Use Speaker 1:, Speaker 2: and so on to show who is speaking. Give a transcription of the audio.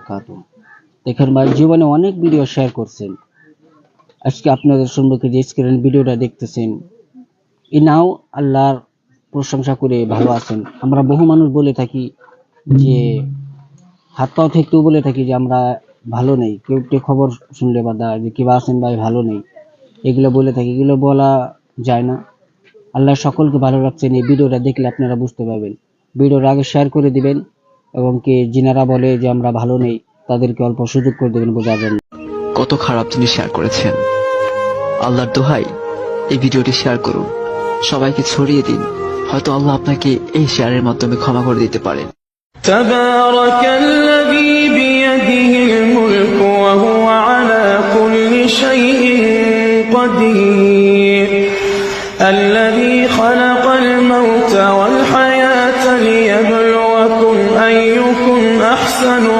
Speaker 1: বারাকাতুহু। দেখেন ভাই, জীবনে অনেক ভিডিও শেয়ার করছেন, আজকে আপনাদের সম্মুখে যে স্ক্রিন ভিডিওটা দেখতেছেন, ইনাও আল্লাহর প্রশংসা করে ভালো আছেন। আমরা বহু মানুষ বলে থাকি যে হাত পাও থেকেও বলে থাকি যে আমরা ভালো নেই, কেউ একটু খবর শুনলে বাদা যে কিবা আছেন ভাই, ভালো নেই, এগুলো বলে থাকি। এগুলো বলা যায় না। আল্লাহ সকলকে ভালো রাখছেন, এই ভিডিওটা দেখলে আপনারা বুঝতে পারবেন। ভিডিওর আগে শেয়ার করে দিবেন এবং কি যিনারা বলে যে আমরা ভালো নেই তাদেরকে অল্প সুযোগ করে দেবেন বোঝার জন্য।
Speaker 2: কত খারাপ জিনিস শেয়ার করেছেন, আল্লাহর দোহাই এই ভিডিওটি শেয়ার করুন, সবাইকে ছড়িয়ে দিন, হয়তো আল্লাহ আপনাকে এই শেয়ারের মাধ্যমে ক্ষমা করে দিতে পারেন।
Speaker 3: তাবারাকাল্লাযী বিয়াদিহিল মুলকু ওয়া হুয়া আলা কুল্লি শাইইন কাদির আল্লাযী খালাকাল মাউতা ওয়াল হায়াতা লিয়াবলুয়াকুম আইয়ুকুম আহসানু